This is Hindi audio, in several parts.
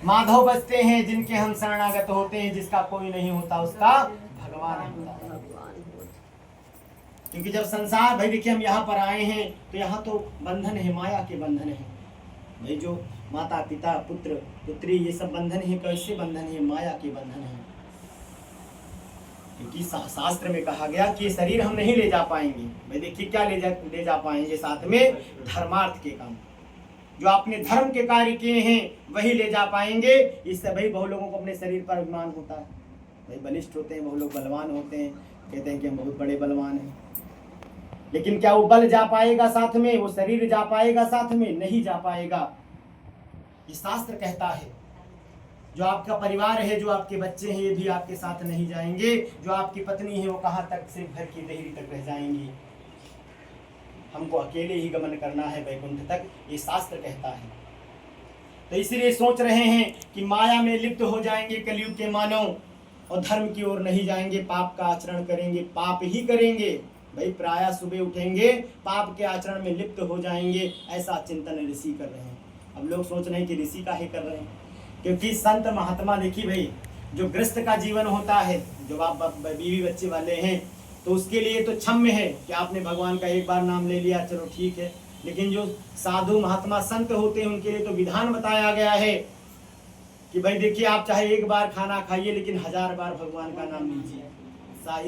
माधव बसते हैं जिनके हम शरणागत होते हैं, जिसका कोई नहीं होता उसका भगवान होता है। क्योंकि जब संसार, भाई देखिए हम यहाँ पर आए हैं तो यहाँ तो बंधन है, माया के बंधन है भाई। जो माता पिता पुत्र पुत्री ये सब बंधन है, कैसे बंधन है? माया के बंधन है। क्योंकि शास्त्र में कहा गया कि ये शरीर हम नहीं ले जा पाएंगे। भाई देखिए क्या ले जा पाएंगे? साथ में धर्मार्थ के काम, जो आपने धर्म के कार्य किए हैं वही ले जा पाएंगे। इससे भाई बहुत लोगों को अपने शरीर पर अभिमान होता है, भाई बलिष्ठ होते हैं, बहुत लोग बलवान होते हैं, कहते हैं कि हम बहुत बड़े बलवान हैं। लेकिन क्या वो बल जा पाएगा साथ में? वो शरीर जा पाएगा साथ में? नहीं जा पाएगा। ये शास्त्र कहता है। जो आपका परिवार है, जो आपके बच्चे हैं, ये भी आपके साथ नहीं जाएंगे। जो आपकी पत्नी है वो कहाँ तक? सिर्फ घर की देहरी तक रह जाएंगी। हमको अकेले ही गमन करना है वैकुंठ तक, ये शास्त्र कहता है। तो इसलिए सोच रहे हैं कि माया में लिप्त हो जाएंगे कलयुग के मानव, और धर्म की ओर नहीं जाएंगे, पाप का आचरण करेंगे, पाप ही करेंगे भाई। प्रायः सुबह उठेंगे, पाप के आचरण में लिप्त हो जाएंगे, ऐसा चिंतन ऋषि कर रहे हैं। अब लोग सोच रहे हैं कि ऋषि का ही कर रहे हैं, क्योंकि संत महात्मा देखिए भाई, जो गृहस्थ का जीवन होता है, जो आप बीवी बच्चे वाले हैं, तो उसके लिए तो क्षम्य है कि आपने भगवान का एक बार नाम ले लिया, चलो ठीक है। लेकिन जो साधु महात्मा संत होते हैं उनके लिए तो विधान बताया गया है कि भाई देखिए आप चाहे एक बार खाना खाइए लेकिन 1000 बार भगवान का नाम लीजिए।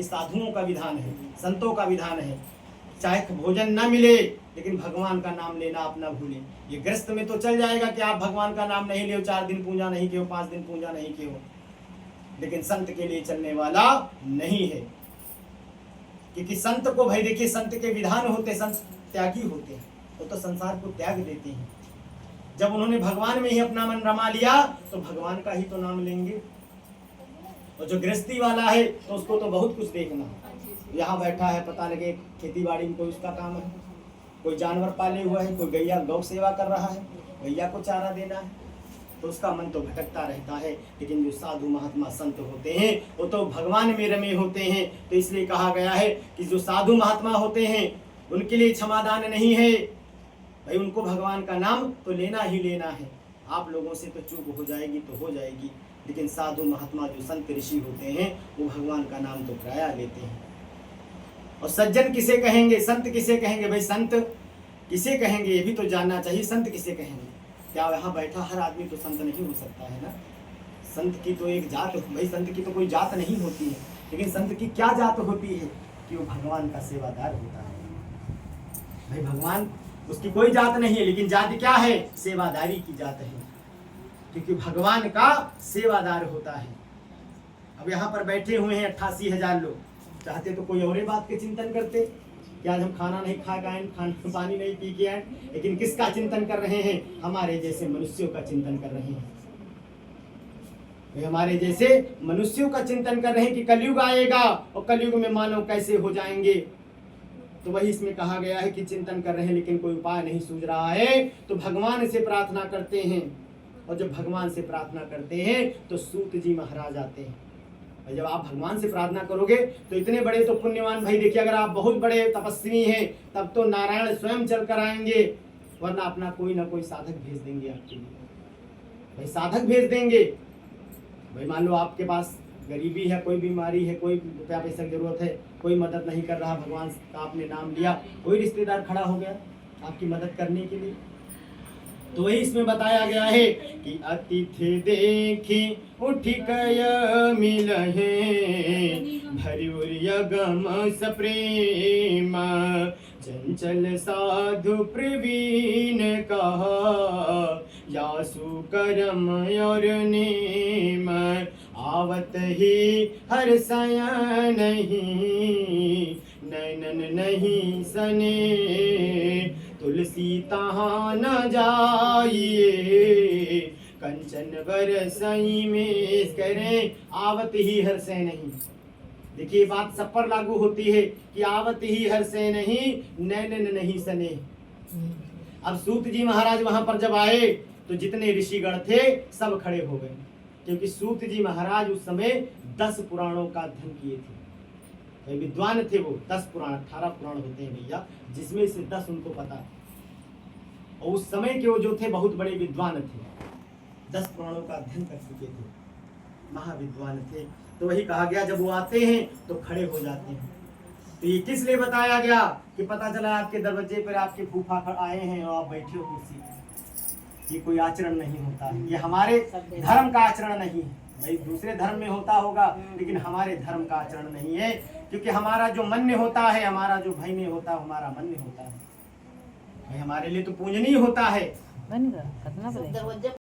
साधुओं का विधान है, संतों का विधान है। चाहे भोजन न मिले लेकिन भगवान का नाम लेना आप न भूलें। ये ग्रस्त में तो चल जाएगा कि आप भगवान का नाम नहीं लियो, 4 दिन पूजा नहीं किए, 5 दिन पूजा नहीं किए, लेकिन संत के लिए चलने वाला नहीं है। क्योंकि संत को भाई देखिए, संत के विधान होते, संत त्यागी होते हैं, वो तो संसार को त्याग देते हैं। जब उन्होंने भगवान में ही अपना मन रमा लिया तो भगवान का ही तो नाम लेंगे। और जो गृहस्थी वाला है तो उसको तो बहुत कुछ देखना, यहाँ बैठा है, पता लगे खेती बाड़ी में कोई उसका काम है, कोई जानवर पाले हुआ है, कोई गैया गौ सेवा कर रहा है, गैया को चारा देना है, तो उसका मन तो भटकता रहता है। लेकिन जो साधु महात्मा संत होते हैं वो तो भगवान में रमे होते हैं। तो इसलिए कहा गया है कि जो साधु महात्मा होते हैं उनके लिए क्षमादान नहीं है भाई, उनको भगवान का नाम तो लेना ही लेना है। आप लोगों से तो चूक हो जाएगी तो हो जाएगी, लेकिन साधु महात्मा जो संत ऋषि होते हैं वो भगवान का नाम तो प्रायः लेते हैं। और सज्जन किसे कहेंगे, संत किसे कहेंगे? भाई संत किसे कहेंगे ये भी तो जानना चाहिए। संत किसे कहेंगे? क्या यहाँ बैठा हर आदमी तो संत नहीं हो सकता है ना। संत की तो एक जात, भाई संत की तो कोई जात नहीं होती है, लेकिन संत की क्या जात होती है कि वो भगवान का सेवादार होता है। भाई भगवान उसकी कोई जात नहीं है, लेकिन जात क्या है? सेवादारी की जात है, क्योंकि भगवान का सेवादार होता है। अब यहाँ पर बैठे हुए हैं 88,000 लोग, चाहते तो कोई और बात के चिंतन करते कि आज हम खाना नहीं खा के आए, खाना पानी नहीं पी के आए, लेकिन किसका चिंतन कर रहे हैं? हमारे जैसे मनुष्यों का चिंतन कर रहे हैं। हमारे जैसे मनुष्यों का चिंतन कर रहे हैं कि कलयुग आएगा और कलयुग में मानव कैसे हो जाएंगे। तो वही इसमें कहा गया है कि चिंतन कर रहे हैं लेकिन कोई उपाय नहीं सूझ रहा है, तो भगवान से प्रार्थना करते हैं। और जब भगवान से प्रार्थना करते हैं तो सूत जी महाराज आते हैं। और जब आप भगवान से प्रार्थना करोगे तो इतने बड़े तो पुण्यवान, भाई देखिए अगर आप बहुत बड़े तपस्वी हैं तब तो नारायण स्वयं चल कर आएंगे, वरना अपना कोई ना कोई साधक भेज देंगे आपके लिए। भाई साधक भेज देंगे। भाई मान लो आपके पास गरीबी है, कोई बीमारी है, कोई रुपया पैसा की जरूरत है, कोई मदद नहीं कर रहा, भगवान का आपने नाम लिया, कोई रिश्तेदार खड़ा हो गया आपकी मदद करने के लिए। तो वही इसमें बताया गया है कि अतिथि देखी उठी कय मिलहे, भरिउर गम सप्रेम, चंचल साधु प्रवीण कहा, यासु करम और नेम, आवत ही हर सय नहीं, नैनन नहीं सने, तुलसी तहाँ न जाइए, कंचन बरसई में करें, आवत ही हर से नहीं। देखिए बात सब पर लागू होती है कि आवत ही हर से नहीं, नैनन नहीं सने। अब सूत जी महाराज वहां पर जब आए तो जितने ऋषिगण थे सब खड़े हो गए, क्योंकि सूत जी महाराज उस समय 10 पुराणों का अध्ययन किए थे। तो विद्वान थे वो। 10 पुराण, 18 पुराण होते हैं भैया, जिसमें से 10 उनको पता। और उस समय के वो जो थे बहुत बड़े विद्वान थे। 10 पुराणों का अध्ययन कर चुके थे, महाविद्वान थे। तो वही कहा गया जब वो आते हैं तो खड़े हो जाते हैं। तो ये किस लिए बताया गया कि पता चला आपके दरवाजे पर आपके फूफा आए हैं और आप बैठे हो कुर्सी पर, ये कोई आचरण नहीं होता है, ये हमारे धर्म का आचरण नहीं है। भाई दूसरे धर्म में होता होगा लेकिन हमारे धर्म का आचरण नहीं है, क्योंकि हमारा जो मन्य होता है, हमारा जो भय नहीं होता, हमारा मन्य होता है। भाई हमारे लिए तो पूजनीय होता है।